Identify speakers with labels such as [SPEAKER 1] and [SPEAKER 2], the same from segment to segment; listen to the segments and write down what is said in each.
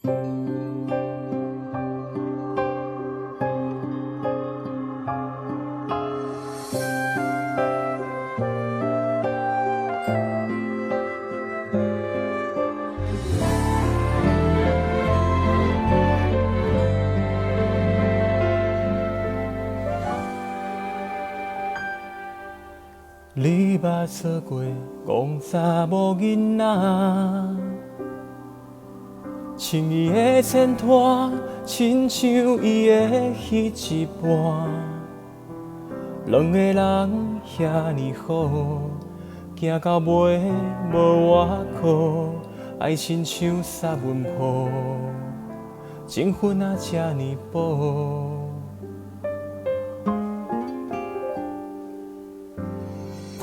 [SPEAKER 1] 你捌错过戆查某囡仔，亲伊的牵拖，亲像伊的彼一半。两个人遐尼好，行到尾无外靠，爱亲像杀阮抱，情分啊这尼薄。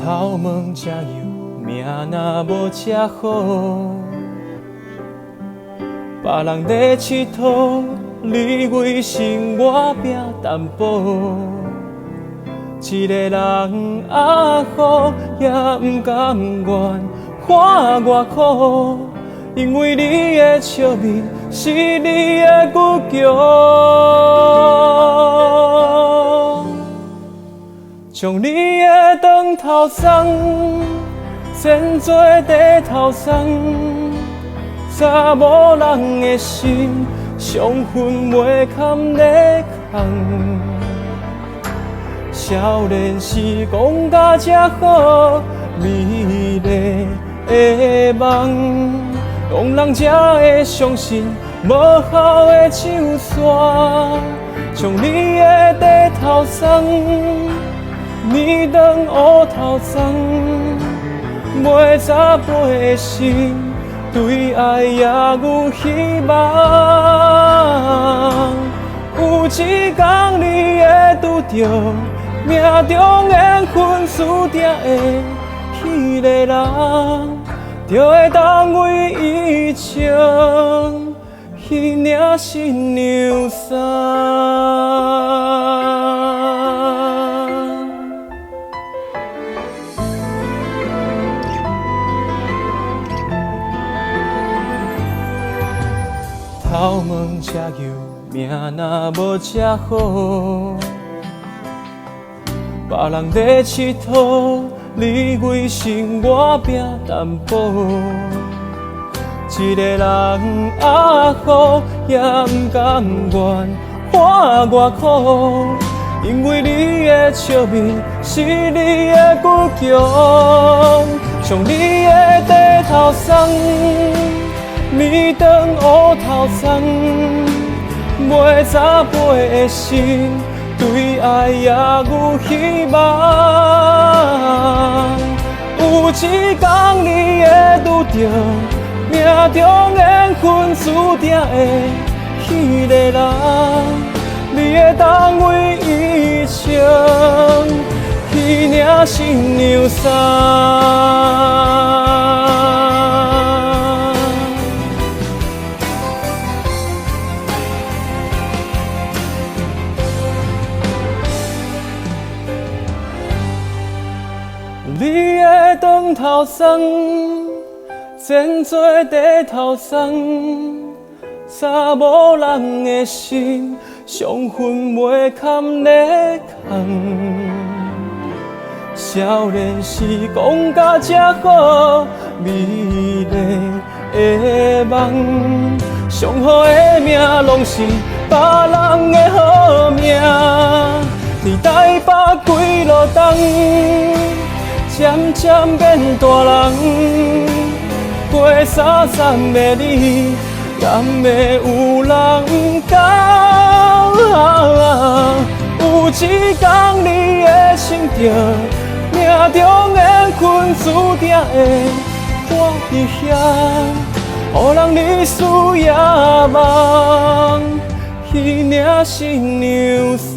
[SPEAKER 1] 头毛吃油，命若无吃好。别人在佚佗，你为生活拼淡薄。一个人阿好，也不甘愿看我苦，因为你的笑面是你的骨强。将你的长头送，剪做地头送，查某人的心，伤痕袂堪勒空。少年时讲甲这好，美丽的梦，讲人才会相信无效的手线，将你的地头送。年长乌头鬃，袂早飞的心，对爱也有希望。有一天你会拄着命中缘分注定的迄个人，就会当为伊穿迄领新娘衫。头毛吃油，命若无吃好。别人在佚佗，你为生活拼淡薄。一个人阿好，也不甘愿看我苦，因为你的笑面是你的骨强，将你的地头送。年长乌头鬃，袂早飞的心，对爱也有希望。有一天你会拄着命中缘分注定的迄个人，你会当为伊穿迄领新娘衫。你的长头鬃，剪做地头送，查某人的心，伤痕袂堪勒空。少年时讲甲这好，美丽的梦，上好的命拢是别人的好命。伫台北几路东。渐渐变大人，过33的你，敢会有人教？有一天你会想着，命中缘分注定的我伫遐，予人你思夜梦，迄领新娘衫。